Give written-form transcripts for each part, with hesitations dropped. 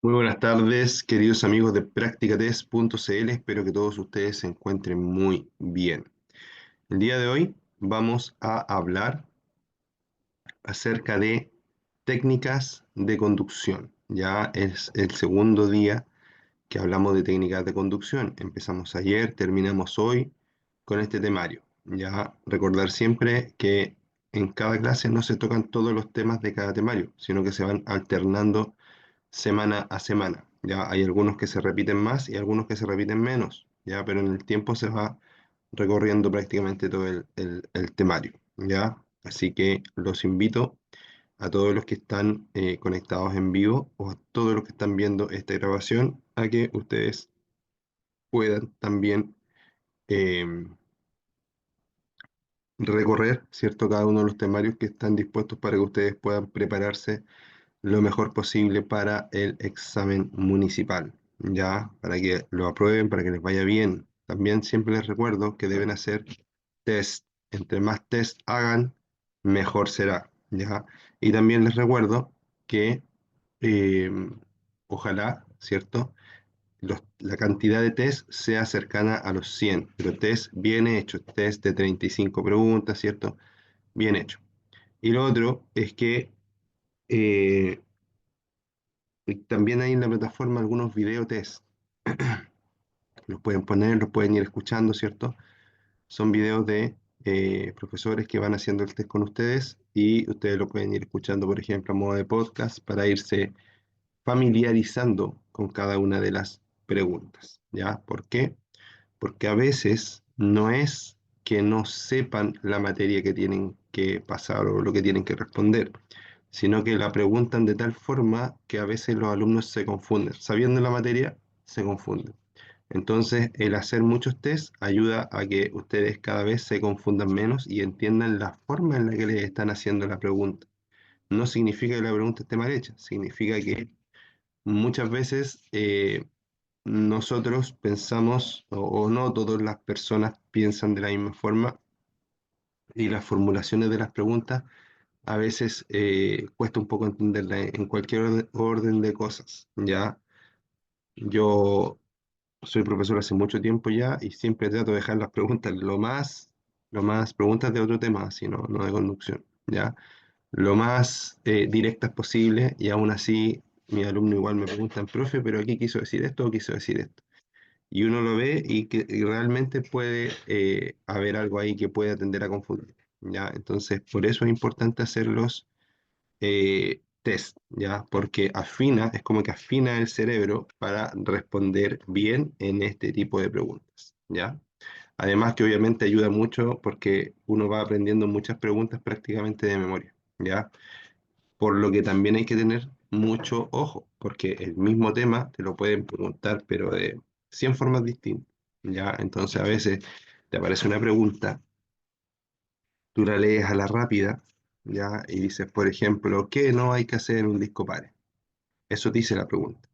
Muy buenas tardes, queridos amigos de practicatest.cl. Espero que todos ustedes se encuentren muy bien. El día de hoy vamos a hablar acerca de técnicas de conducción. Ya es el segundo día que hablamos de técnicas de conducción. Empezamos ayer, terminamos hoy con este temario. Ya recordar siempre que en cada clase no se tocan todos los temas de cada temario, sino que se van alternando semana a semana. Ya hay algunos que se repiten más y algunos que se repiten menos, ya, pero en el tiempo se va recorriendo prácticamente todo el temario, ya. Así que los invito a todos los que están conectados en vivo o a todos los que están viendo esta grabación a que ustedes puedan también eh, recorrer, ¿cierto? Cada uno de los temarios que están dispuestos para que ustedes puedan prepararse lo mejor posible para el examen municipal, ya, para que lo aprueben, para que les vaya bien. También siempre les recuerdo que deben hacer test. Entre más test hagan, mejor será, ya. Y también les recuerdo que eh, ojalá, ¿cierto? La cantidad de test sea cercana a los 100, pero test bien hechos, test de 35 preguntas, ¿cierto? Bien hecho. Y lo otro es que eh, y también hay en la plataforma algunos video test. Los pueden poner, los pueden ir escuchando, ¿cierto? Son videos de profesores que van haciendo el test con ustedes y ustedes lo pueden ir escuchando, por ejemplo, a modo de podcast para irse familiarizando con cada una de las preguntas. ¿Ya? ¿Por qué? Porque a veces no es que no sepan la materia que tienen que pasar o lo que tienen que responder, sino que la preguntan de tal forma que a veces los alumnos se confunden. Sabiendo la materia, se confunden. Entonces, el hacer muchos test ayuda a que ustedes cada vez se confundan menos y entiendan la forma en la que les están haciendo la pregunta. No significa que la pregunta esté mal hecha, significa que muchas veces nosotros pensamos, o no todas las personas piensan de la misma forma, y las formulaciones de las preguntas a veces cuesta un poco entenderla en cualquier orden de cosas, ¿ya? Yo soy profesor hace mucho tiempo ya y siempre trato de dejar las preguntas lo más preguntas de otro tema, sino no de conducción, ¿ya? Lo más directas posible, y aún así mis alumnos igual me preguntan, profe, pero aquí quiso decir esto o quiso decir esto. Y uno lo ve y realmente puede haber algo ahí que puede tender a confundir, ¿ya? Entonces, por eso es importante hacerlos test, ¿ya? Porque afina, es como que afina el cerebro para responder bien en este tipo de preguntas, ¿ya? Además que obviamente ayuda mucho porque uno va aprendiendo muchas preguntas prácticamente de memoria, ¿ya? Por lo que también hay que tener mucho ojo, porque el mismo tema te lo pueden preguntar, pero de 100 formas distintas, ¿ya? Entonces a veces te aparece una pregunta, tú la lees a la rápida, ¿ya? Y dices, por ejemplo, ¿qué no hay que hacer en un disco pare? Eso dice la pregunta.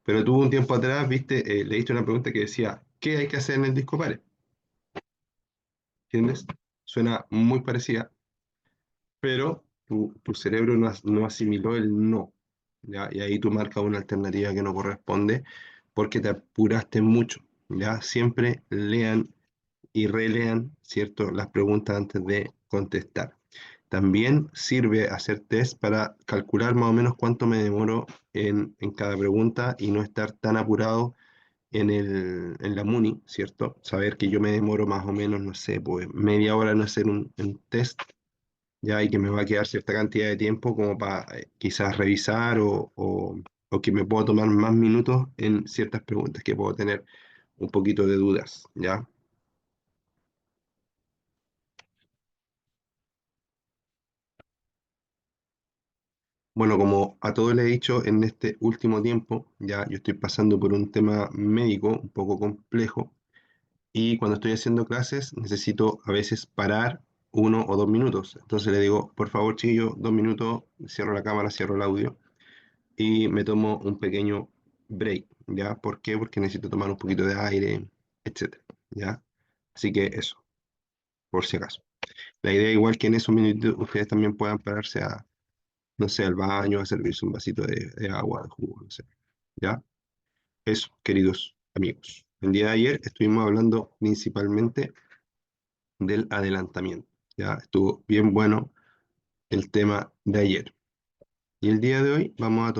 Pero tú un tiempo atrás, viste, leíste una pregunta que decía, ¿qué hay que hacer en el disco pare? ¿Entiendes? Suena muy parecida, pero tu cerebro no asimiló el no, ¿ya? Y ahí tú marcas una alternativa que no corresponde porque te apuraste mucho, ¿ya? Siempre lean y relean, ¿cierto?, las preguntas antes de contestar. También sirve hacer test para calcular más o menos cuánto me demoro en cada pregunta y no estar tan apurado en la MUNI, ¿cierto? Saber que yo me demoro más o menos, no sé, pues media hora en hacer un test, ya, y que me va a quedar cierta cantidad de tiempo como para quizás revisar o que me puedo tomar más minutos en ciertas preguntas que puedo tener un poquito de dudas, ¿ya? Bueno, como a todos les he dicho en este último tiempo, ya yo estoy pasando por un tema médico un poco complejo y cuando estoy haciendo clases necesito a veces parar 1 o 2 minutos. Entonces le digo, por favor, chiquillo, 2 minutos, cierro la cámara, cierro el audio y me tomo un pequeño break, ¿ya? ¿Por qué? Porque necesito tomar un poquito de aire, etcétera, ¿ya? Así que eso, por si acaso. La idea igual que en esos minutos ustedes también puedan pararse a, no sé, al baño, a servirse un vasito de agua, de jugo, no sé. ¿ya? Eso, queridos amigos. El día de ayer estuvimos hablando principalmente del adelantamiento, ¿ya? Estuvo bien bueno el tema de ayer. Y el día de hoy vamos a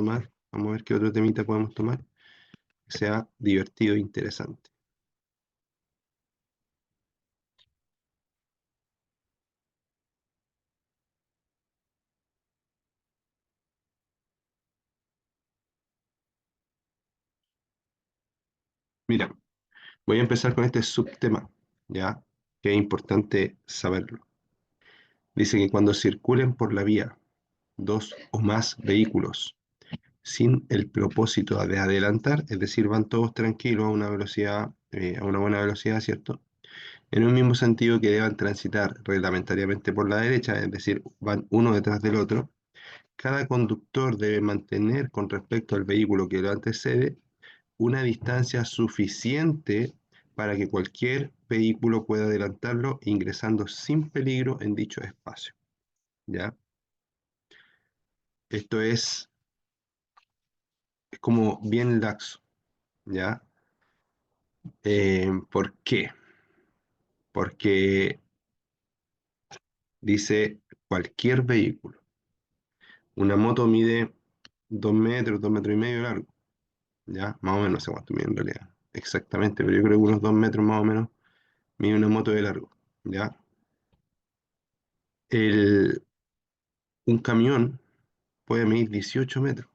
ver qué otro temita podemos tomar que sea divertido e interesante. Mira, voy a empezar con este subtema, ¿ya? Que es importante saberlo. Dice que cuando circulen por la vía dos o más vehículos sin el propósito de adelantar, es decir, van todos tranquilos a una velocidad, a una buena velocidad, ¿cierto? En un mismo sentido que deban transitar reglamentariamente por la derecha, es decir, van uno detrás del otro, cada conductor debe mantener con respecto al vehículo que lo antecede una distancia suficiente para que cualquier vehículo pueda adelantarlo ingresando sin peligro en dicho espacio, ¿ya? Esto es como bien laxo, ¿ya? ¿Por qué? Porque dice cualquier vehículo. Una moto mide 2 metros, 2 metros y medio de largo, ¿ya? Más o menos, no sé cuánto mide en realidad, exactamente, pero yo creo que unos 2 metros más o menos mide una moto de largo, ¿ya? El, un camión puede medir 18 metros.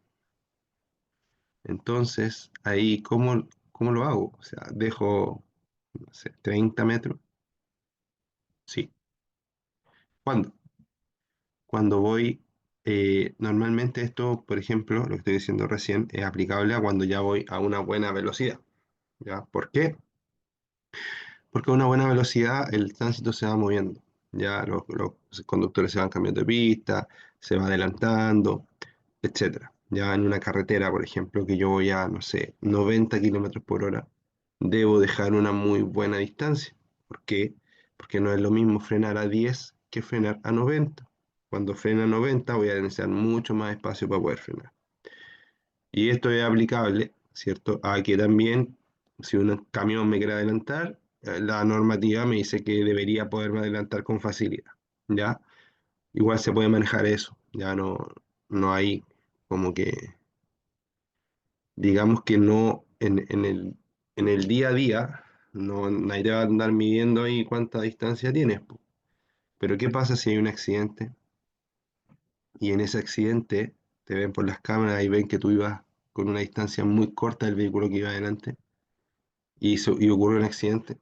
Entonces, ahí, ¿cómo lo hago? O sea, dejo, no sé, 30 metros. Sí. ¿Cuándo? Cuando voy, normalmente esto, por ejemplo, lo que estoy diciendo recién, es aplicable a cuando ya voy a una buena velocidad. ¿Ya? ¿Por qué? Porque a una buena velocidad el tránsito se va moviendo. Ya los conductores se van cambiando de pista, se va adelantando, etcétera. Ya en una carretera, por ejemplo, que yo voy a, no sé, 90 kilómetros por hora, debo dejar una muy buena distancia. ¿Por qué? Porque no es lo mismo frenar a 10 que frenar a 90. Cuando frena a 90 voy a necesitar mucho más espacio para poder frenar. Y esto es aplicable, ¿cierto? A que también, si un camión me quiere adelantar, la normativa me dice que debería poderme adelantar con facilidad, ¿ya? Igual se puede manejar eso, ya no hay como que, digamos que no, en el día a día, no, nadie va a andar midiendo ahí cuánta distancia tienes, po. Pero ¿qué pasa si hay un accidente? Y en ese accidente te ven por las cámaras y ven que tú ibas con una distancia muy corta del vehículo que iba adelante y ocurre un accidente,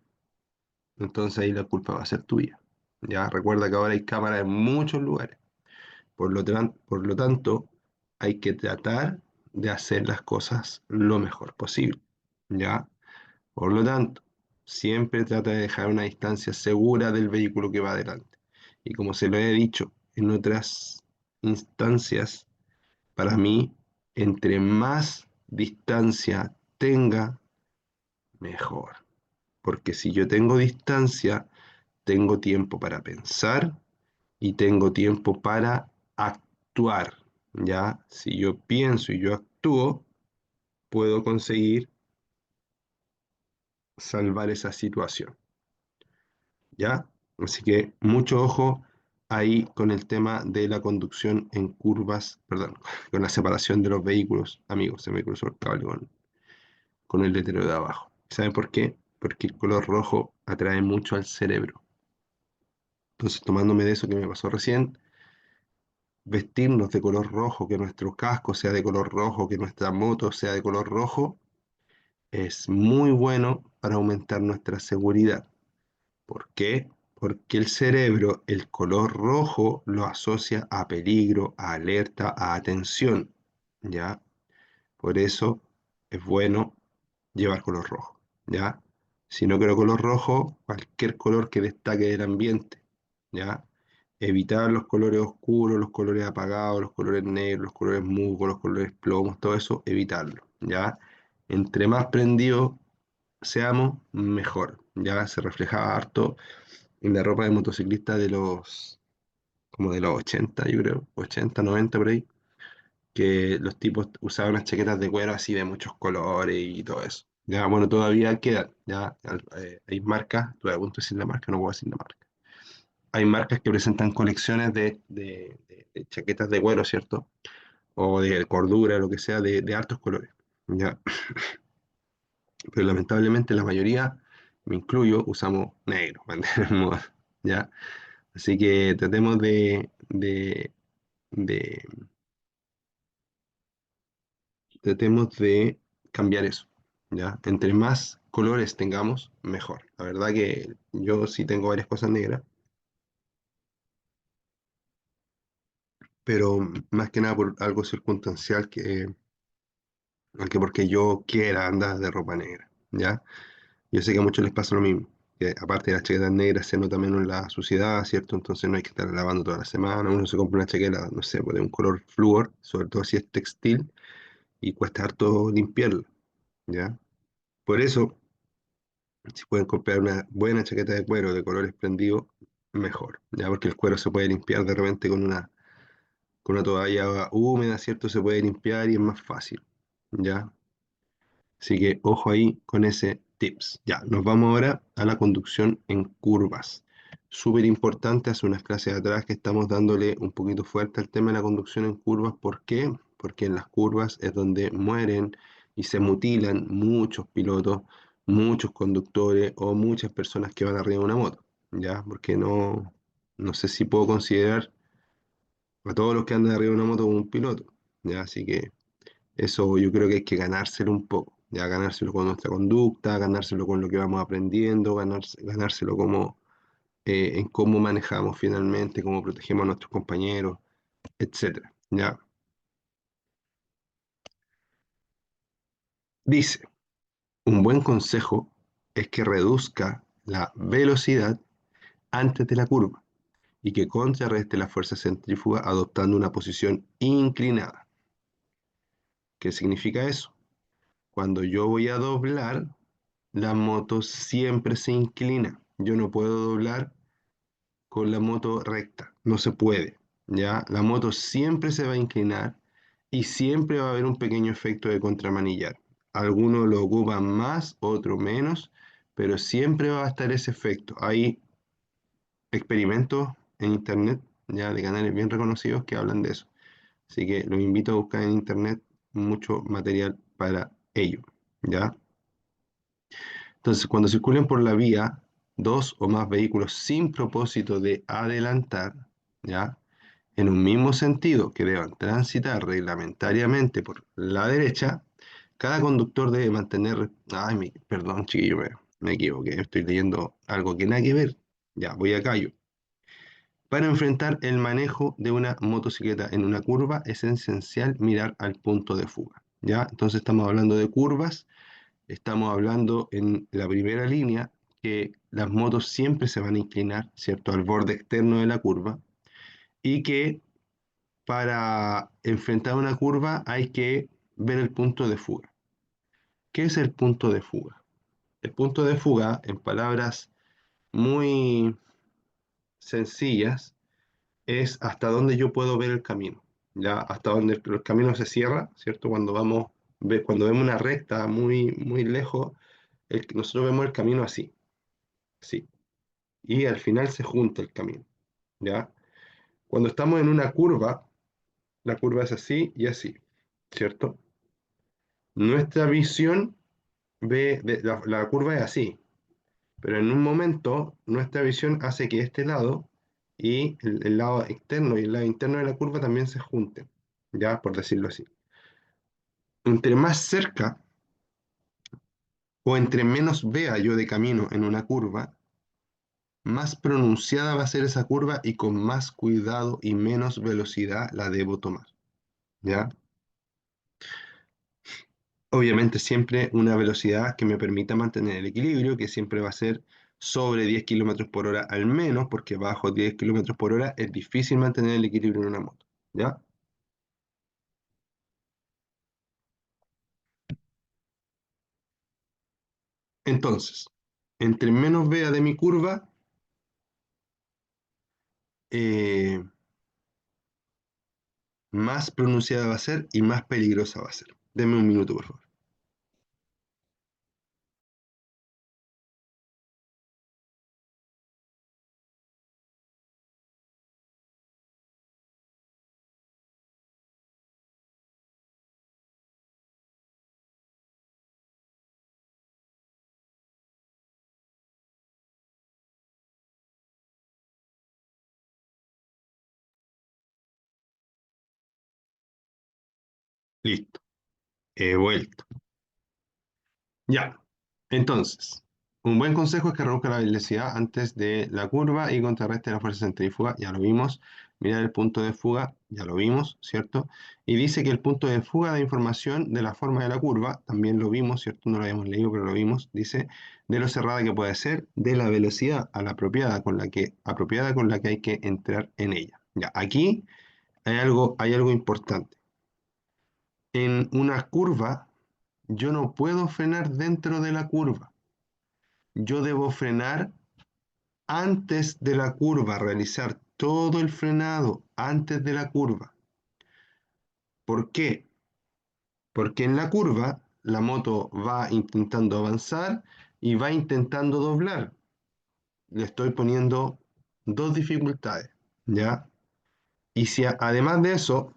entonces ahí la culpa va a ser tuya. Ya recuerda que ahora hay cámaras en muchos lugares. Por lo tanto, hay que tratar de hacer las cosas lo mejor posible. ¿Ya? Por lo tanto, siempre trata de dejar una distancia segura del vehículo que va adelante. Y como se lo he dicho en otras instancias, para mí, entre más distancia tenga, mejor. Porque si yo tengo distancia, tengo tiempo para pensar y tengo tiempo para actuar. ¿Ya? Si yo pienso y yo actúo, puedo conseguir salvar esa situación. ¿Ya? Así que mucho ojo ahí con el tema de la conducción en curvas, perdón, con la separación de los vehículos. Amigos, se me cruzó el cable con el letrero de abajo. ¿Saben por qué? Porque el color rojo atrae mucho al cerebro. Entonces, tomándome de eso que me pasó recién, vestirnos de color rojo, que nuestro casco sea de color rojo, que nuestra moto sea de color rojo, es muy bueno para aumentar nuestra seguridad. ¿Por qué? Porque el cerebro, el color rojo, lo asocia a peligro, a alerta, a atención. ¿Ya? Por eso es bueno llevar color rojo. ¿Ya? Si no quiero color rojo, cualquier color que destaque del ambiente. ¿Ya? Evitar los colores oscuros, los colores apagados, los colores negros, los colores musgos, los colores plomos, todo eso, evitarlo. ¿Ya? Entre más prendidos seamos, mejor. Ya se reflejaba harto en la ropa de motociclista como de los 80, yo creo, 80, 90 por ahí, que los tipos usaban unas chaquetas de cuero así de muchos colores y todo eso. Ya, bueno, todavía quedan, ya, hay marcas, estoy a punto de decir la marca, no puedo decir la marca. Hay marcas que presentan colecciones de chaquetas de cuero, ¿cierto? O de cordura, lo que sea, de hartos colores, ya. Pero lamentablemente la mayoría, me incluyo, usamos negro, mantener moda, ¿ya? Así que tratemos de, tratemos de cambiar eso, ¿ya? Entre más colores tengamos, mejor. La verdad que yo sí tengo varias cosas negras, pero más que nada por algo circunstancial que porque yo quiera andar de ropa negra, ¿ya? Yo sé que a muchos les pasa lo mismo, que aparte de las chaquetas negras se nota menos la suciedad, ¿cierto? Entonces no hay que estar lavando toda la semana, uno se compra una chaqueta, no sé, pues, de un color flúor, sobre todo si es textil, y cuesta harto limpiarla, ¿ya? Por eso, si pueden comprar una buena chaqueta de cuero de colores prendidos, mejor, ¿ya? Porque el cuero se puede limpiar de repente con una toalla húmeda, ¿cierto? Se puede limpiar y es más fácil, ¿ya? Así que ojo ahí con ese tips. Ya, nos vamos ahora a la conducción en curvas. Súper importante, hace unas clases atrás que estamos dándole un poquito fuerte al tema de la conducción en curvas. ¿Por qué? Porque en las curvas es donde mueren y se mutilan muchos pilotos, muchos conductores o muchas personas que van arriba de una moto. ¿Ya? Porque no sé si puedo considerar a todos los que andan arriba de una moto como un piloto. ¿Ya? Así que eso yo creo que hay que ganárselo un poco, ya ganárselo con nuestra conducta, ganárselo con lo que vamos aprendiendo, ganárselo como, en cómo manejamos finalmente, cómo protegemos a nuestros compañeros, etcétera. Ya dice, un buen consejo es que reduzca la velocidad antes de la curva y que contrarreste la fuerza centrífuga adoptando una posición inclinada. ¿Qué significa eso? Cuando yo voy a doblar, la moto siempre se inclina. Yo no puedo doblar con la moto recta, no se puede, ¿ya? La moto siempre se va a inclinar y siempre va a haber un pequeño efecto de contramanillar. Algunos lo ocupan más, otros menos, pero siempre va a estar ese efecto. Hay experimentos en internet, ya de canales bien reconocidos que hablan de eso. Así que los invito a buscar en internet mucho material para ello, ¿ya? Entonces, cuando circulen por la vía dos o más vehículos sin propósito de adelantar, ¿ya? En un mismo sentido que deban transitar reglamentariamente por la derecha, cada conductor debe mantener... Ay, perdón, chiquillo, me equivoqué, estoy leyendo algo que nada que ver. Ya, voy a callo. Para enfrentar el manejo de una motocicleta en una curva es esencial mirar al punto de fuga. ¿Ya? Entonces estamos hablando de curvas. Estamos hablando en la primera línea que las motos siempre se van a inclinar, ¿cierto?, al borde externo de la curva y que para enfrentar una curva hay que ver el punto de fuga. ¿Qué es el punto de fuga? El punto de fuga, en palabras muy sencillas, es hasta donde yo puedo ver el camino, ya hasta donde el camino se cierra, ¿cierto? Cuando vemos una recta muy, muy lejos, nosotros vemos el camino así, así. Y al final se junta el camino, ¿ya? Cuando estamos en una curva, la curva es así y así, ¿cierto? Nuestra visión la curva es así, pero en un momento nuestra visión hace que este lado y el lado externo y el lado interno de la curva también se junten, ¿ya? Por decirlo así. Entre más cerca o entre menos vea yo de camino en una curva, más pronunciada va a ser esa curva y con más cuidado y menos velocidad la debo tomar, ¿ya? Obviamente siempre una velocidad que me permita mantener el equilibrio, que siempre va a ser sobre 10 kilómetros por hora al menos, porque bajo 10 kilómetros por hora es difícil mantener el equilibrio en una moto, ¿ya? Entonces, entre menos vea de mi curva, eh, más pronunciada va a ser y más peligrosa va a ser. Deme un minuto, por favor. Listo, he vuelto. Ya. Entonces, un buen consejo es que reduzca la velocidad antes de la curva y contrarreste la fuerza centrífuga. Ya lo vimos. Mirar el punto de fuga, ya lo vimos, ¿cierto? Y dice que el punto de fuga da información de la forma de la curva, también lo vimos, ¿cierto? No lo habíamos leído, pero lo vimos. Dice de lo cerrada que puede ser, de la velocidad a la apropiada con la que hay que entrar en ella. Ya, aquí hay algo importante. En una curva, yo no puedo frenar dentro de la curva. Yo debo frenar antes de la curva, realizar todo el frenado antes de la curva. ¿Por qué? Porque en la curva la moto va intentando avanzar y va intentando doblar. Le estoy poniendo dos dificultades, ¿ya? Y si además de eso,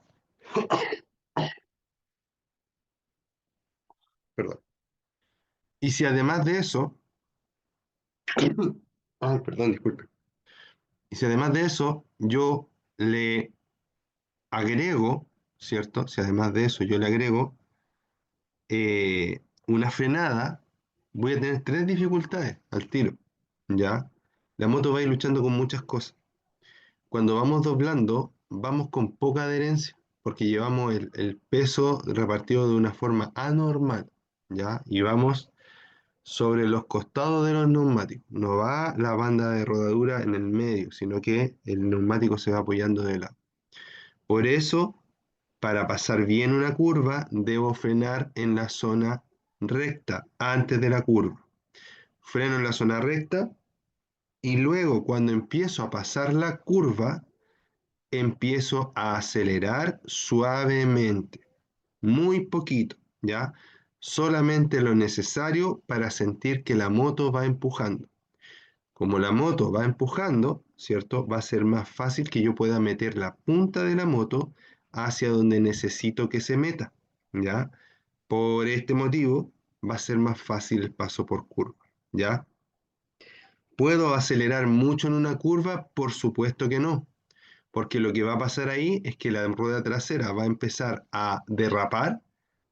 perdón, y si además de eso, ay, perdón, disculpe. Y si además de eso yo le agrego, ¿cierto? Si además de eso yo le agrego una frenada, voy a tener tres dificultades al tiro, ¿ya? La moto va a ir luchando con muchas cosas. Cuando vamos doblando, vamos con poca adherencia, porque llevamos el peso repartido de una forma anormal, ¿ya? Y vamos sobre los costados de los neumáticos. No va la banda de rodadura en el medio, sino que el neumático se va apoyando de lado. Por eso, para pasar bien una curva, debo frenar en la zona recta, antes de la curva. Freno en la zona recta y luego cuando empiezo a pasar la curva, empiezo a acelerar suavemente, muy poquito, ¿ya? Solamente lo necesario para sentir que la moto va empujando. Como la moto va empujando, ¿cierto? Va a ser más fácil que yo pueda meter la punta de la moto hacia donde necesito que se meta, ¿ya? Por este motivo, va a ser más fácil el paso por curva, ¿ya? ¿Puedo acelerar mucho en una curva? Por supuesto que no, porque lo que va a pasar ahí es que la rueda trasera va a empezar a derrapar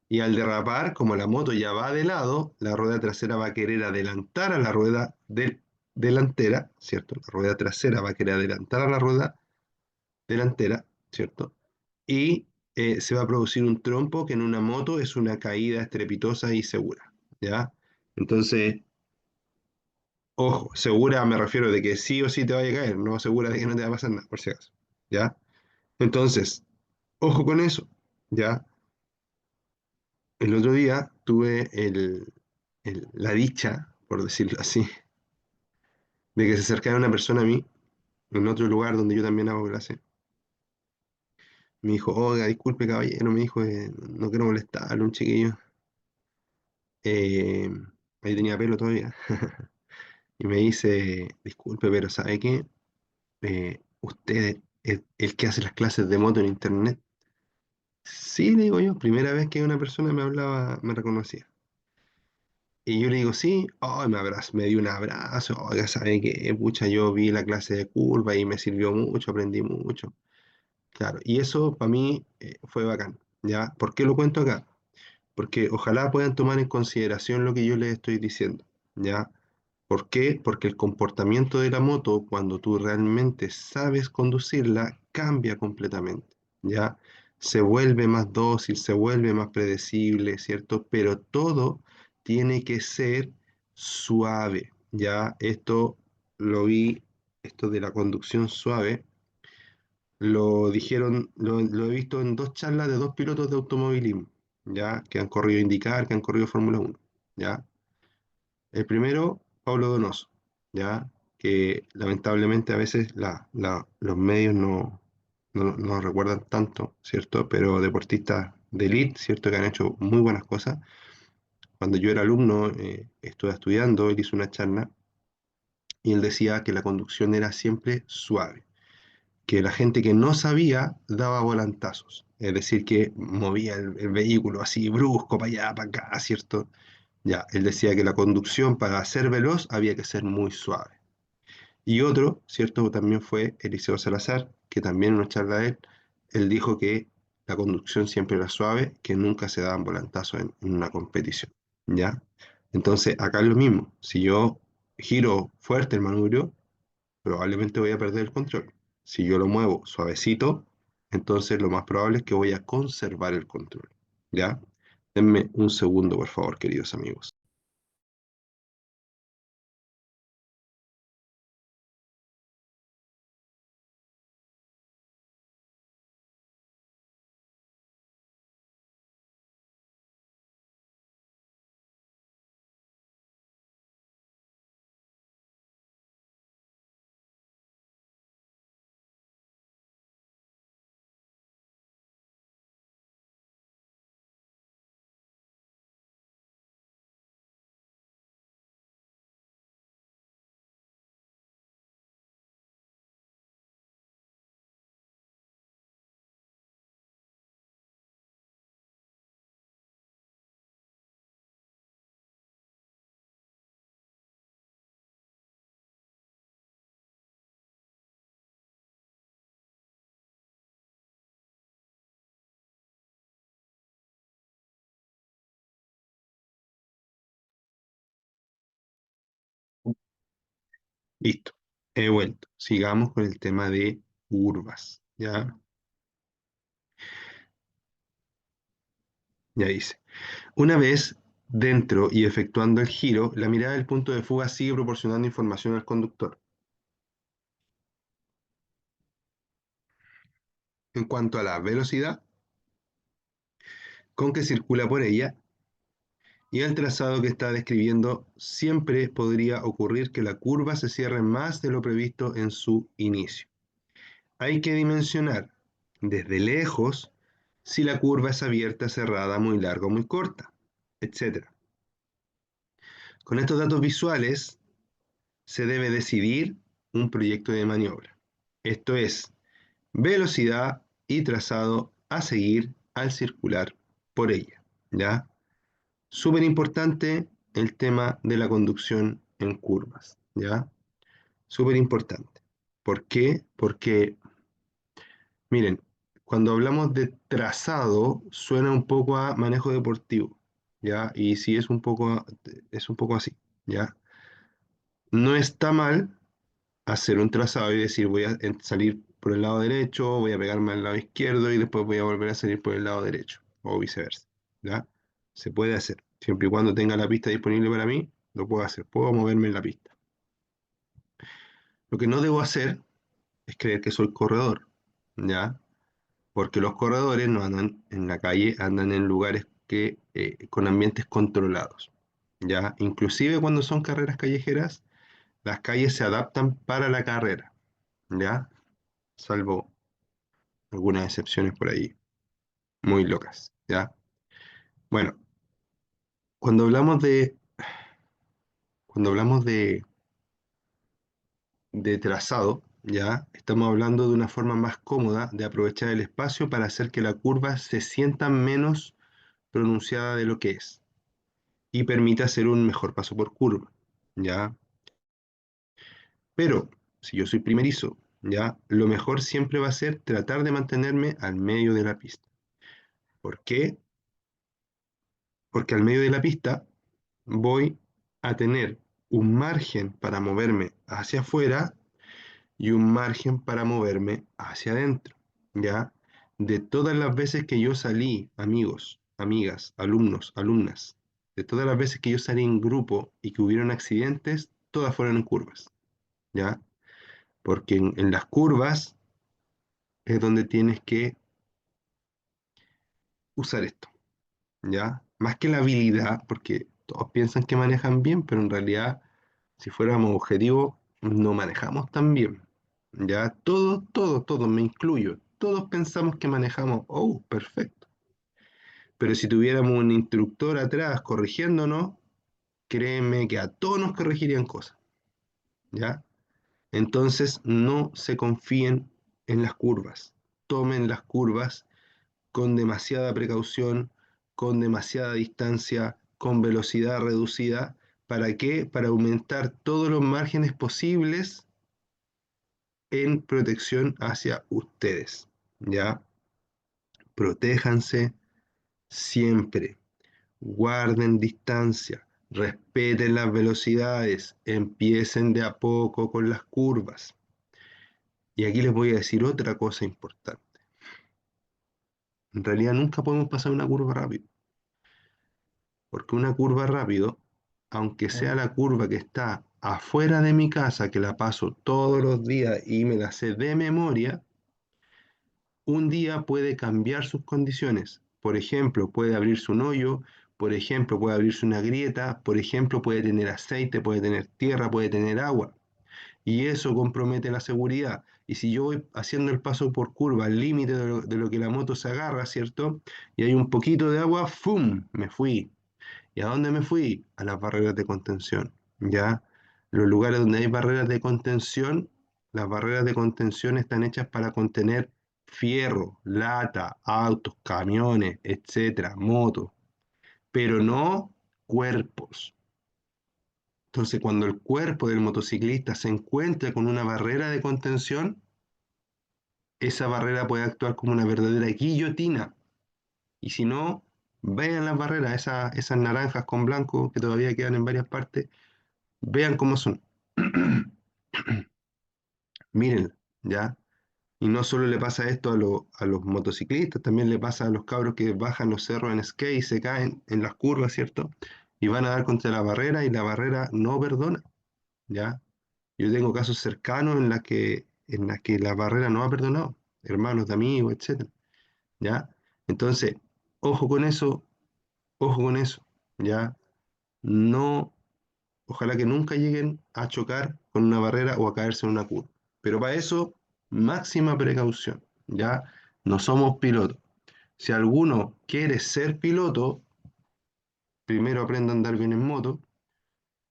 y al derrapar, como la moto ya va de lado, la rueda trasera va a querer adelantar a la rueda delantera, ¿cierto? La rueda trasera va a querer adelantar a la rueda delantera, ¿cierto? Y se va a producir un trompo que en una moto es una caída estrepitosa y segura, ¿ya? Entonces, ojo, segura me refiero de que sí o sí te vaya a caer, no segura de que no te va a pasar nada, por si acaso, ¿ya? Entonces, ojo con eso, ¿ya? El otro día tuve la dicha, por decirlo así, de que se acercara una persona a mí, en otro lugar donde yo también hago clase. Me dijo, oiga, disculpe caballero, me dijo, no quiero molestarle, un chiquillo. Eh, Ahí tenía pelo todavía. Y me dice, disculpe, pero ¿sabe qué? Usted es el que hace las clases de moto en internet. Sí, le digo yo, primera vez que una persona me hablaba, me reconocía. Y yo le digo, sí, oh, me dio un abrazo, oiga, ¿sabe qué? Pucha, yo vi la clase de curva y me sirvió mucho, aprendí mucho. Claro, y eso para mí fue bacán, ¿ya? ¿Por qué lo cuento acá? Porque ojalá puedan tomar en consideración lo que yo les estoy diciendo, ¿ya? ¿Por qué? Porque el comportamiento de la moto, cuando tú realmente sabes conducirla, cambia completamente, ¿ya? Se vuelve más dócil, se vuelve más predecible, ¿cierto? Pero todo tiene que ser suave, ¿ya? Esto lo vi, esto de la conducción suave, lo dijeron, lo he visto en dos charlas de dos pilotos de automovilismo, ¿ya? Que han corrido IndyCar, que han corrido Fórmula 1, ¿ya? El primero, Pablo Donoso, ¿ya? Que lamentablemente a veces los medios no recuerdan tanto, ¿cierto? Pero deportistas de élite, ¿cierto? Que han hecho muy buenas cosas. Cuando yo era alumno, estuve estudiando, él hizo una charla y él decía que la conducción era siempre suave, que la gente que no sabía daba volantazos, es decir, que movía el vehículo así brusco para allá, para acá, ¿cierto? Ya, él decía que la conducción para ser veloz había que ser muy suave. Y otro, ¿cierto? También fue Eliseo Salazar, que también en una charla de él, él dijo que la conducción siempre era suave, que nunca se daban volantazos en una competición, ¿ya? Entonces, acá es lo mismo. Si yo giro fuerte el manubrio, probablemente voy a perder el control. Si yo lo muevo suavecito, entonces lo más probable es que voy a conservar el control, ¿ya? Denme un segundo, por favor, queridos amigos. Listo, he vuelto. Sigamos con el tema de curvas, ¿ya? Ya dice. Una vez dentro y efectuando el giro, la mirada del punto de fuga sigue proporcionando información al conductor en cuanto a la velocidad con que circula por ella y el trazado que está describiendo. Siempre podría ocurrir que la curva se cierre más de lo previsto en su inicio. Hay que dimensionar desde lejos si la curva es abierta, cerrada, muy larga o muy corta, etcétera. Con estos datos visuales se debe decidir un proyecto de maniobra. Esto es, velocidad y trazado a seguir al circular por ella, ¿ya? Súper importante el tema de la conducción en curvas, ¿ya? Súper importante. ¿Por qué? Porque, miren, cuando hablamos de trazado suena un poco a manejo deportivo, ¿ya? Y sí es un poco así, ¿ya? No está mal hacer un trazado y decir voy a salir por el lado derecho, voy a pegarme al lado izquierdo y después voy a volver a salir por el lado derecho, o viceversa, ¿ya? Se puede hacer, siempre y cuando tenga la pista disponible para mí, lo puedo hacer, puedo moverme en la pista. Lo que no debo hacer es creer que soy corredor, ¿ya? Porque los corredores no andan en la calle, andan en lugares con ambientes controlados, ¿ya? Inclusive cuando son carreras callejeras, las calles se adaptan para la carrera, ¿ya? Salvo algunas excepciones por ahí, muy locas, ¿ya? Bueno, cuando hablamos de, cuando hablamos de trazado, ¿ya? Estamos hablando de una forma más cómoda de aprovechar el espacio para hacer que la curva se sienta menos pronunciada de lo que es y permita hacer un mejor paso por curva, ¿ya? Pero si yo soy primerizo, ¿ya? Lo mejor siempre va a ser tratar de mantenerme al medio de la pista. ¿Por qué? Porque al medio de la pista voy a tener un margen para moverme hacia afuera y un margen para moverme hacia adentro, ¿ya? De todas las veces que yo salí, amigos, amigas, alumnos, alumnas, de todas las veces que yo salí en grupo y que hubieron accidentes, todas fueron en curvas, ¿ya? Porque en las curvas es donde tienes que usar esto, ¿ya? Más que la habilidad, porque todos piensan que manejan bien, pero en realidad, si fuéramos objetivos, no manejamos tan bien, ¿ya? Todo, todo, todo, me incluyo. todos pensamos que manejamos, oh, perfecto. Pero si tuviéramos un instructor atrás corrigiéndonos, créeme que a todos nos corregirían cosas, ¿ya? Entonces no se confíen en las curvas. Tomen las curvas con demasiada precaución, con demasiada distancia, con velocidad reducida. ¿Para qué? Para aumentar todos los márgenes posibles en protección hacia ustedes, ¿ya? Protéjanse siempre, guarden distancia, respeten las velocidades, empiecen de a poco con las curvas. Y aquí les voy a decir otra cosa importante. En realidad nunca podemos pasar una curva rápido, porque una curva rápido, aunque sea la curva que está afuera de mi casa, que la paso todos los días y me la sé de memoria, un día puede cambiar sus condiciones. Por ejemplo, puede abrirse un hoyo, por ejemplo, puede abrirse una grieta, por ejemplo, puede tener aceite, puede tener tierra, puede tener agua. Y eso compromete la seguridad. Y si yo voy haciendo el paso por curva al límite de lo que la moto se agarra, ¿cierto? Y hay un poquito de agua, ¡fum! Me fui. ¿Y a dónde me fui? A las barreras de contención, ¿ya? Los lugares donde hay barreras de contención, las barreras de contención están hechas para contener fierro, lata, autos, camiones, etcétera, motos, pero no cuerpos. Entonces, cuando el cuerpo del motociclista se encuentra con una barrera de contención, esa barrera puede actuar como una verdadera guillotina. Y si no, vean las barreras, esas naranjas con blanco que todavía quedan en varias partes, vean cómo son. Miren, ¿ya? Y no solo le pasa esto a los motociclistas, también le pasa a los cabros que bajan los cerros en skate y se caen en las curvas, ¿cierto? Y van a dar contra la barrera y la barrera no perdona, ¿ya? Yo tengo casos cercanos en las que la barrera no ha perdonado, hermanos de amigos, etcétera, ¿ya? Entonces, ojo con eso, ojo con eso, ¿ya? No, ojalá que nunca lleguen a chocar con una barrera o a caerse en una curva. Pero para eso, máxima precaución, ¿ya? No somos pilotos. Si alguno quiere ser piloto, primero aprenda a andar bien en moto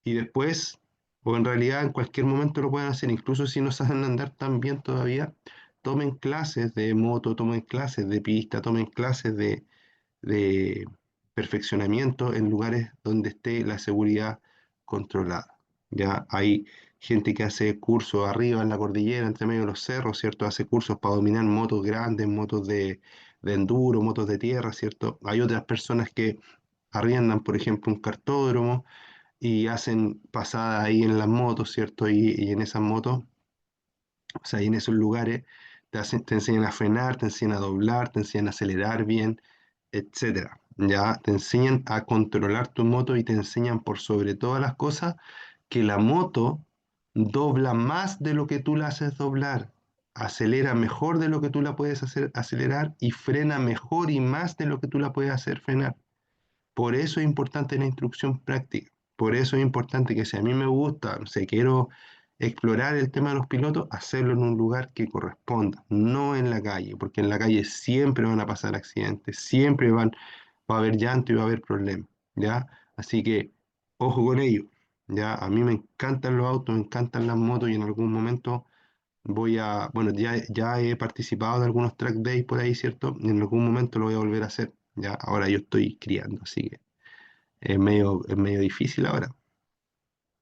y después, o en realidad en cualquier momento lo pueden hacer, incluso si no saben andar tan bien todavía, tomen clases de moto, tomen clases de pista, tomen clases de perfeccionamiento en lugares donde esté la seguridad controlada. Ya hay gente que hace cursos arriba en la cordillera, entre medio de los cerros, ¿cierto? Hace cursos para dominar motos grandes, motos de enduro, motos de tierra, ¿cierto? Hay otras personas que arriendan, por ejemplo, un cartódromo y hacen pasadas ahí en las motos, ¿cierto? Y en esas motos, o sea, y en esos lugares te enseñan a frenar, te enseñan a doblar, te enseñan a acelerar bien, etcétera. Ya te enseñan a controlar tu moto y te enseñan por sobre todas las cosas que la moto dobla más de lo que tú la haces doblar, acelera mejor de lo que tú la puedes hacer acelerar y frena mejor y más de lo que tú la puedes hacer frenar. Por eso es importante la instrucción práctica. Por eso es importante que si a mí me gusta, si quiero explorar el tema de los pilotos, hacerlo en un lugar que corresponda, no en la calle, porque en la calle siempre van a pasar accidentes, va a haber llanto y va a haber problemas, ¿ya? Así que ojo con ello, ¿ya? A mí me encantan los autos, me encantan las motos y en algún momento bueno, ya he participado de algunos track days por ahí, ¿cierto? Y en algún momento lo voy a volver a hacer, ¿ya? Ahora yo estoy criando, así que es medio difícil ahora.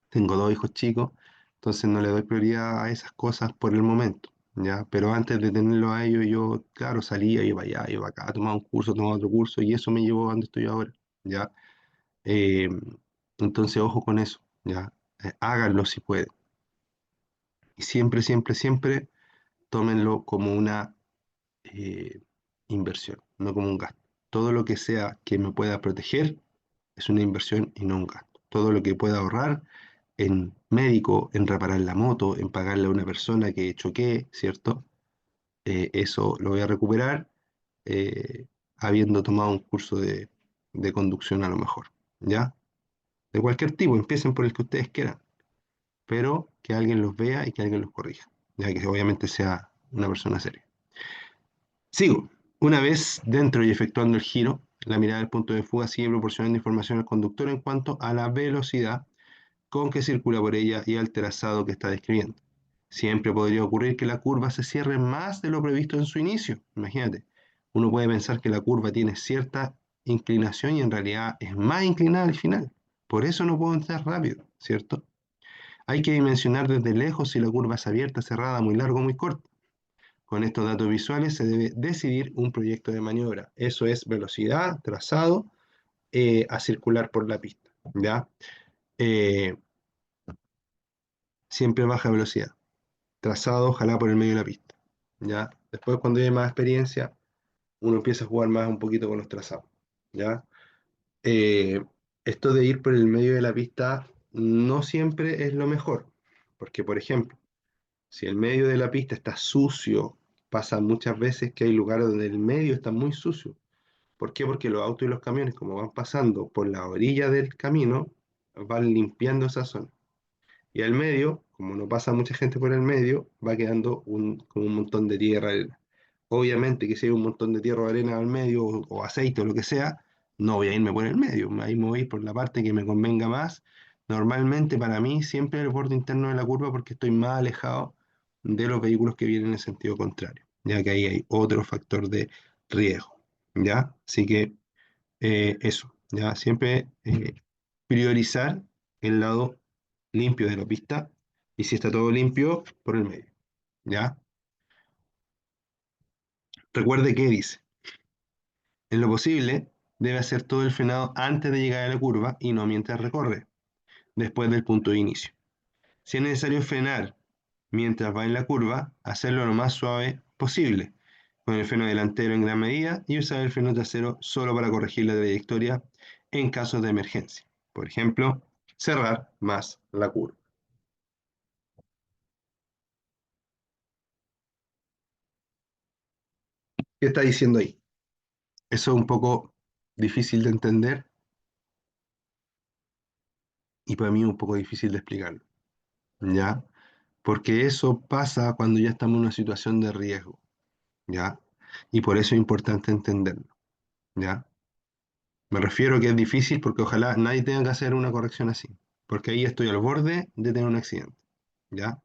Tengo dos hijos chicos, entonces no le doy prioridad a esas cosas por el momento, ¿ya? Pero antes de tenerlo a ellos, yo, claro, salía, iba allá, iba acá, tomaba un curso, tomaba otro curso, y eso me llevó a donde estoy ahora, ¿ya? Eh, entonces, ojo con eso, ¿ya? Háganlo si pueden. Y siempre, siempre, siempre tómenlo como una eh, inversión, no como un gasto. Todo lo que sea que me pueda proteger es una inversión y no un gasto. Todo lo que pueda ahorrar en médico, en reparar la moto, en pagarle a una persona que choqué, ¿cierto? Eso lo voy a recuperar habiendo tomado un curso de conducción a lo mejor, ¿ya? De cualquier tipo, empiecen por el que ustedes quieran, pero que alguien los vea y que alguien los corrija, ya que obviamente sea una persona seria. Sigo. Una vez dentro y efectuando el giro, la mirada del punto de fuga sigue proporcionando información al conductor en cuanto a la velocidad con que circula por ella y al trazado que está describiendo. Siempre podría ocurrir que la curva se cierre más de lo previsto en su inicio. Imagínate, uno puede pensar que la curva tiene cierta inclinación y en realidad es más inclinada al final. Por eso no puedo entrar rápido, ¿cierto? Hay que dimensionar desde lejos si la curva es abierta, cerrada, muy larga o muy corta. Con estos datos visuales se debe decidir un proyecto de maniobra. Eso es velocidad, trazado, a circular por la pista. ¿Ya? Eh, Siempre baja velocidad. Trazado, ojalá por el medio de la pista. ¿Ya? Después, cuando hay más experiencia, uno empieza a jugar más un poquito con los trazados. ¿Ya? Eh, Esto de ir por el medio de la pista no siempre es lo mejor. Porque, por ejemplo, si el medio de la pista está sucio, pasa muchas veces que hay lugares donde el medio está muy sucio. ¿Por qué? Porque los autos y los camiones, como van pasando por la orilla del camino, van limpiando esa zona. Y al medio, como no pasa mucha gente por el medio, va quedando como un montón de tierra. Obviamente que si hay un montón de tierra o arena al medio, o aceite o lo que sea, no voy a irme por el medio, ahí me voy a ir por la parte que me convenga más. Normalmente para mí siempre el borde interno de la curva porque estoy más alejado de los vehículos que vienen en sentido contrario, ya que ahí hay otro factor de riesgo, ¿ya? Así que eso, ¿ya? Siempre priorizar el lado limpio de la pista y si está todo limpio, por el medio, ¿ya? Recuerde que dice, en lo posible, debe hacer todo el frenado antes de llegar a la curva y no mientras recorre, después del punto de inicio. Si es necesario frenar mientras va en la curva, hacerlo lo más suave posible, con el freno delantero en gran medida y usar el freno trasero solo para corregir la trayectoria en casos de emergencia. Por ejemplo, cerrar más la curva. ¿Qué está diciendo ahí? Eso es un poco difícil de entender y para mí un poco difícil de explicarlo, ¿ya? Porque eso pasa cuando ya estamos en una situación de riesgo, ¿ya? Y por eso es importante entenderlo, ¿ya? Me refiero a que es difícil porque ojalá nadie tenga que hacer una corrección así, porque ahí estoy al borde de tener un accidente, ¿ya?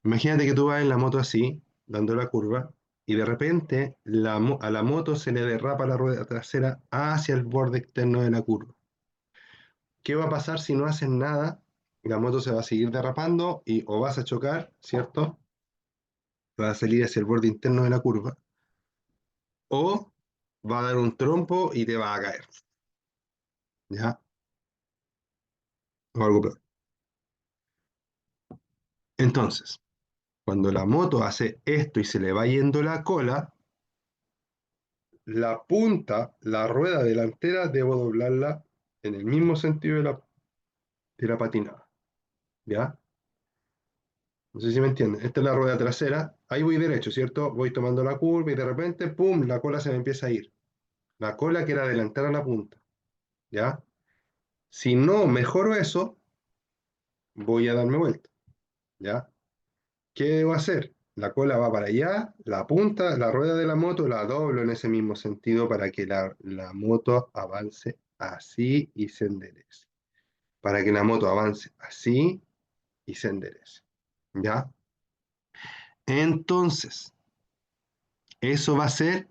Imagínate que tú vas en la moto así, dando la curva, y de repente a la moto se le derrapa la rueda trasera hacia el borde externo de la curva. ¿Qué va a pasar si no haces nada? La moto se va a seguir derrapando y o vas a chocar, ¿cierto? Va a salir hacia el borde interno de la curva, o va a dar un trompo y te va a caer, ¿ya? O algo peor. Entonces, cuando la moto hace esto y se le va yendo la cola, la punta, la rueda delantera, debo doblarla en el mismo sentido de la patinada, ¿ya? No sé si me entienden. Esta es la rueda trasera, ahí voy derecho, ¿cierto? Voy tomando la curva y de repente, ¡pum!, la cola se me empieza a ir. La cola quiere adelantar a la punta, ¿ya? Si no mejoro eso, voy a darme vuelta, ¿ya? ¿Qué debo hacer? La cola va para allá, la punta, la rueda de la moto la doblo en ese mismo sentido para que la moto avance así y se enderece. Para que la moto avance así y se enderece. ¿Ya? Entonces, eso va a hacer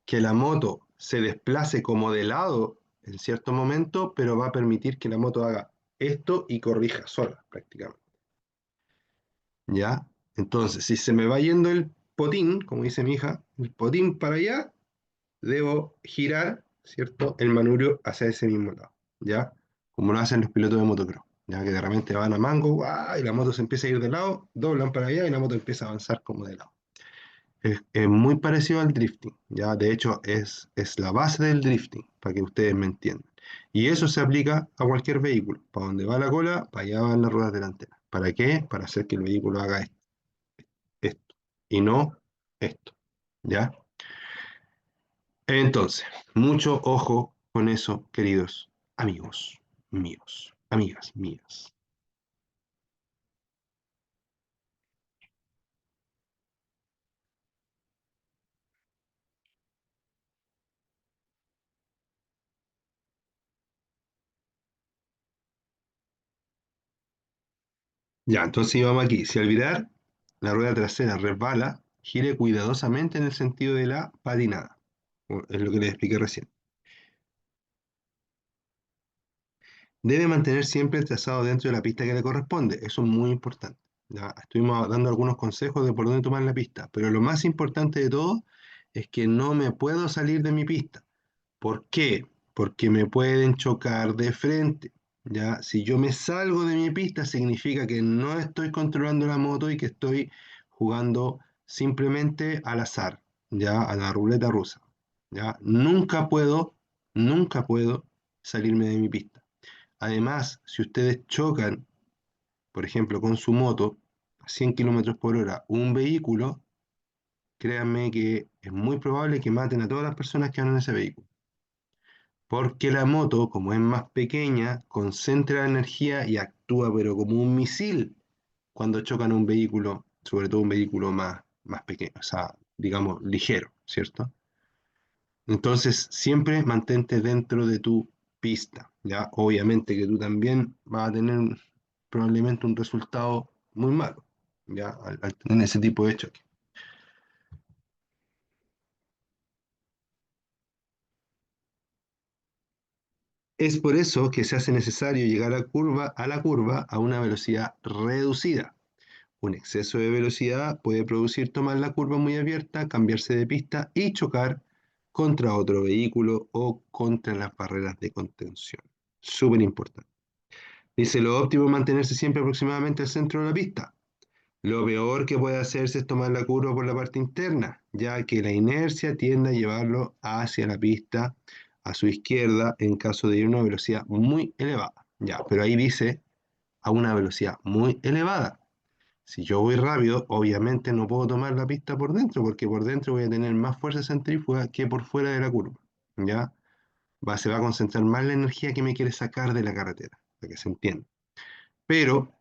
que la moto se desplace como de lado en cierto momento, pero va a permitir que la moto haga esto y corrija sola, prácticamente. ¿Ya? Entonces, si se me va yendo el potín, como dice mi hija, el potín para allá, debo girar, ¿cierto?, el manubrio hacia ese mismo lado, ¿ya? Como lo hacen los pilotos de motocross, ya que de repente van a mango, ¡guau!, y la moto se empieza a ir de lado, doblan para allá y la moto empieza a avanzar como de lado. Es muy parecido al drifting, ¿ya? De hecho, es la base del drifting, para que ustedes me entiendan. Y eso se aplica a cualquier vehículo. Para donde va la cola, para allá van las ruedas delanteras. ¿Para qué? Para hacer que el vehículo haga esto y no esto, ¿ya? Entonces, mucho ojo con eso, queridos amigos míos, amigas mías. Ya, entonces íbamos aquí. Si al virar la rueda trasera resbala, gire cuidadosamente en el sentido de la patinada. Es lo que les expliqué recién. Debe mantener siempre el trazado dentro de la pista que le corresponde. Eso es muy importante. Ya, estuvimos dando algunos consejos de por dónde tomar la pista, pero lo más importante de todo es que no me puedo salir de mi pista. ¿Por qué? Porque me pueden chocar de frente. ¿Ya? Si yo me salgo de mi pista, significa que no estoy controlando la moto y que estoy jugando simplemente al azar, ¿ya? A la ruleta rusa. ¿Ya? Nunca puedo salirme de mi pista. Además, si ustedes chocan, por ejemplo, con su moto a 100 kilómetros por hora un vehículo, créanme que es muy probable que maten a todas las personas que andan en ese vehículo. Porque la moto, como es más pequeña, concentra la energía y actúa pero como un misil cuando chocan un vehículo, sobre todo un vehículo más pequeño, o sea, digamos, ligero, ¿cierto? Entonces, siempre mantente dentro de tu pista, ¿ya? Obviamente que tú también vas a tener probablemente un resultado muy malo, ¿ya? Al tener ese tipo de choque. Es por eso que se hace necesario llegar a la curva a una velocidad reducida. Un exceso de velocidad puede producir tomar la curva muy abierta, cambiarse de pista y chocar contra otro vehículo o contra las barreras de contención. Súper importante. Dice, lo óptimo es mantenerse siempre aproximadamente al centro de la pista. Lo peor que puede hacerse es tomar la curva por la parte interna, ya que la inercia tiende a llevarlo hacia la pista a su izquierda en caso de ir a una velocidad muy elevada. Ya, pero ahí dice a una velocidad muy elevada. Si yo voy rápido, obviamente no puedo tomar la pista por dentro, porque por dentro voy a tener más fuerza centrífuga que por fuera de la curva. ¿Ya? Se va a concentrar más la energía que me quiere sacar de la carretera, para que se entienda. Pero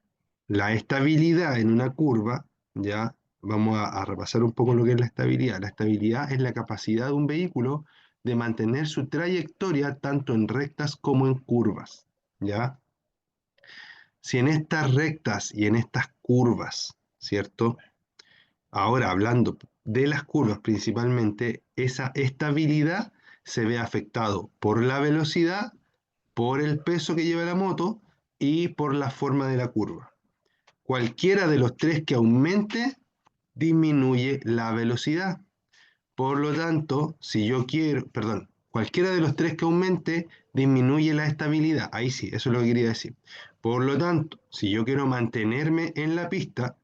la estabilidad en una curva, ya vamos a repasar un poco lo que es la estabilidad. La estabilidad es la capacidad de un vehículo de mantener su trayectoria tanto en rectas como en curvas. ¿Ya? Si en estas rectas y en estas curvas, ¿cierto? Ahora, hablando de las curvas principalmente, esa estabilidad se ve afectado por la velocidad, por el peso que lleva la moto y por la forma de la curva. Cualquiera de los tres que aumente disminuye la velocidad. Por lo tanto, si yo quiero, perdón, cualquiera de los tres que aumente disminuye la estabilidad. Ahí sí, eso es lo que quería decir. Por lo tanto, si yo quiero mantenerme en la pista,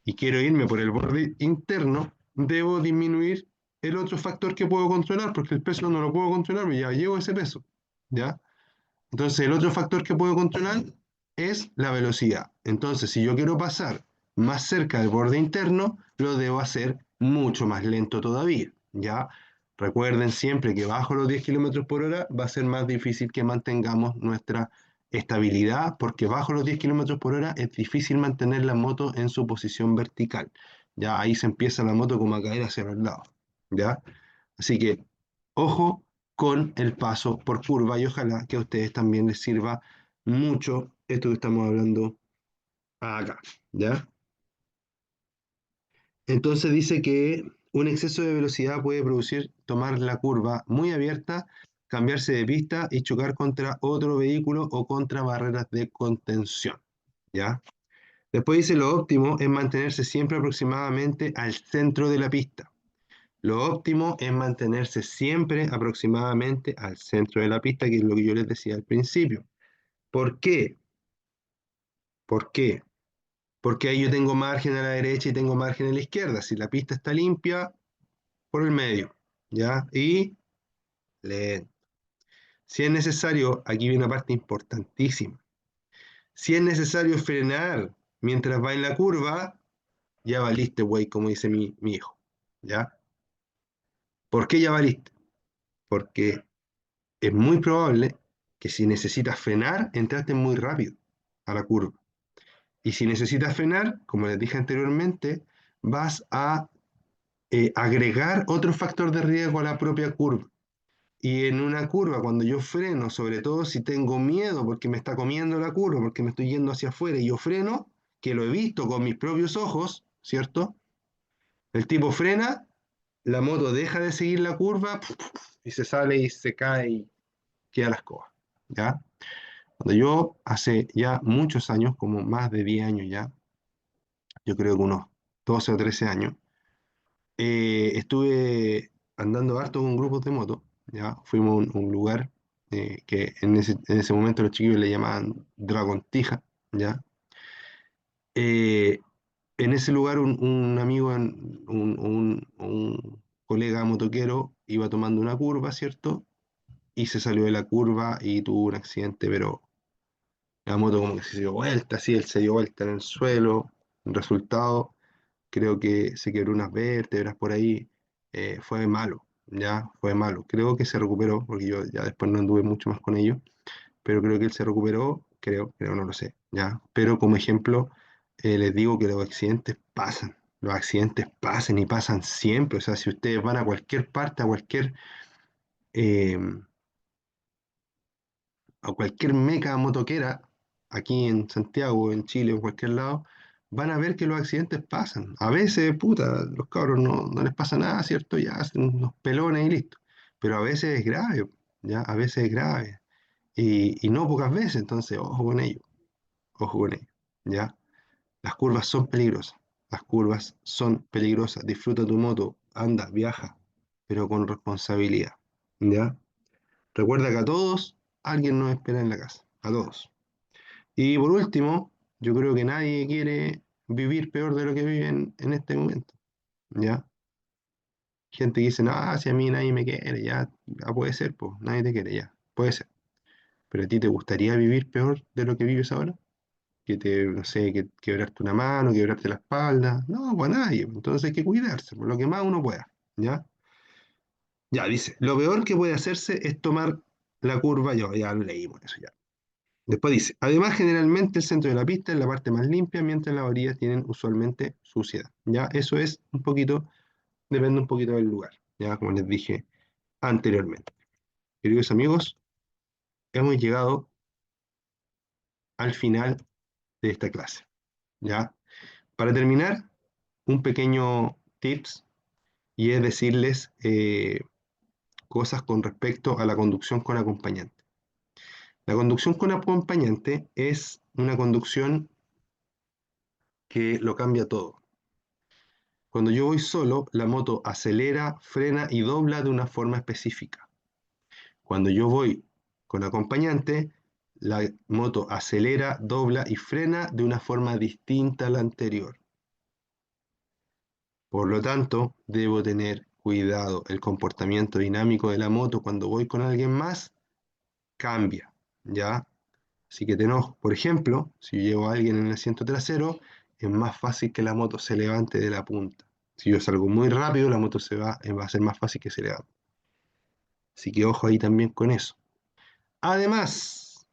y quiero irme por el borde interno, debo disminuir el otro factor que puedo controlar, porque el peso no lo puedo controlar, ya llevo ese peso, ¿ya? Entonces, el otro factor que puedo controlar es la velocidad. Entonces, si yo quiero pasar más cerca del borde interno, lo debo hacer mucho más lento todavía, ¿ya? Recuerden siempre que bajo los 10 kilómetros por hora va a ser más difícil que mantengamos nuestra estabilidad, porque bajo los 10 kilómetros por hora es difícil mantener la moto en su posición vertical. Ya ahí se empieza la moto como a caer hacia los lados, ¿ya? Así que, ojo con el paso por curva y ojalá que a ustedes también les sirva mucho esto que estamos hablando acá, ¿ya? Entonces dice que un exceso de velocidad puede producir tomar la curva muy abierta, cambiarse de pista y chocar contra otro vehículo o contra barreras de contención, ¿ya? Después dice lo óptimo es mantenerse siempre aproximadamente al centro de la pista. Lo óptimo es mantenerse siempre aproximadamente al centro de la pista, que es lo que yo les decía al principio. ¿Por qué? ¿Por qué? Porque ahí yo tengo margen a la derecha y tengo margen a la izquierda. Si la pista está limpia, por el medio, ¿ya? Y lento. Si es necesario, aquí viene una parte importantísima. Si es necesario frenar mientras va en la curva, ya valiste, güey, como dice mi hijo, ¿ya? ¿Por qué ya valiste? Porque es muy probable que si necesitas frenar, entraste muy rápido a la curva. Y si necesitas frenar, como les dije anteriormente, vas a agregar otro factor de riesgo a la propia curva. Y en una curva, cuando yo freno, sobre todo si tengo miedo porque me está comiendo la curva, porque me estoy yendo hacia afuera y yo freno, que lo he visto con mis propios ojos, ¿cierto? El tipo frena, la moto deja de seguir la curva y se sale y se cae y queda la escoba, ¿ya? Cuando yo hace ya muchos años, como más de 10 años ya, yo creo que unos 12 o 13 años, estuve andando harto con grupos de moto, ¿ya? Fuimos a un lugar que en ese momento los chiquillos le llamaban Dragon Tija, ¿ya? Eh, en ese lugar un amigo, un colega motoquero iba tomando una curva, ¿cierto? Y se salió de la curva y tuvo un accidente, pero la moto como que se dio vuelta, así, él se dio vuelta en el suelo. El resultado, creo que se quebró unas vértebras por ahí. Fue malo, ya, fue malo. Creo que se recuperó, porque yo ya después no anduve mucho más con ellos, pero creo que él se recuperó, creo, no lo sé, ya. Pero como ejemplo, les digo que los accidentes pasan y pasan siempre. O sea, si ustedes van a cualquier parte, eh, a cualquier meca motoquera, aquí en Santiago, en Chile, en cualquier lado, van a ver que los accidentes pasan. A veces, puta, los cabros no les pasa nada, ¿cierto? Ya hacen unos pelones y listo. Pero a veces es grave, ¿ya? A veces es grave. Y no pocas veces, entonces, ojo con ello, ¿ya? Las curvas son peligrosas. Las curvas son peligrosas. Disfruta tu moto, anda, viaja, pero con responsabilidad, ¿ya? Recuerda que a todos alguien nos espera en la casa, a todos. Y por último, yo creo que nadie quiere vivir peor de lo que vive en este momento, ¿ya? Gente que dice, no, si a mí nadie me quiere, ya puede ser, pues, nadie te quiere, ya, puede ser. Pero a ti te gustaría vivir peor de lo que vives ahora, que te, no sé, que quebrarte una mano, quebrarte la espalda, no, pues a nadie, entonces hay que cuidarse, por lo que más uno pueda, ¿ya? Ya, dice, lo peor que puede hacerse es tomar la curva, yo ya lo leímos eso ya. Después dice, además generalmente el centro de la pista es la parte más limpia, mientras las orillas tienen usualmente suciedad. Ya, eso es un poquito, depende un poquito del lugar, ya como les dije anteriormente. Queridos amigos, hemos llegado al final de esta clase. Ya, para terminar, un pequeño tips y es decirles cosas con respecto a la conducción con acompañante. La conducción con acompañante es una conducción que lo cambia todo. Cuando yo voy solo, la moto acelera, frena y dobla de una forma específica. Cuando yo voy con acompañante, la moto acelera, dobla y frena de una forma distinta a la anterior. Por lo tanto, debo tener cuidado. El comportamiento dinámico de la moto cuando voy con alguien más cambia, ¿ya? Así que tenemos, por ejemplo, si yo llevo a alguien en el asiento trasero, es más fácil que la moto se levante de la punta. Si yo salgo muy rápido, la moto va a ser más fácil que se levante. Así que ojo ahí también con eso. Además,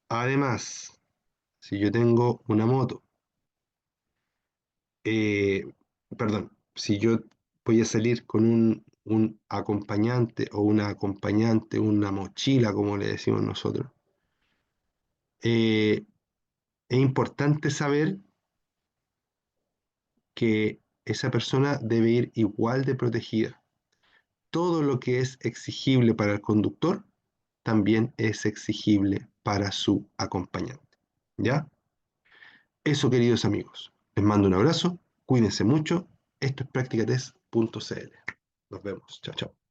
además, si yo tengo una moto, eh, perdón, si yo voy a salir con un acompañante o una acompañante, una mochila, como le decimos nosotros, es importante saber que esa persona debe ir igual de protegida. Todo lo que es exigible para el conductor también es exigible para su acompañante. ¿Ya? Eso, queridos amigos. Les mando un abrazo, cuídense mucho. Esto es practicatest.cl. Nos vemos. Chao, chao.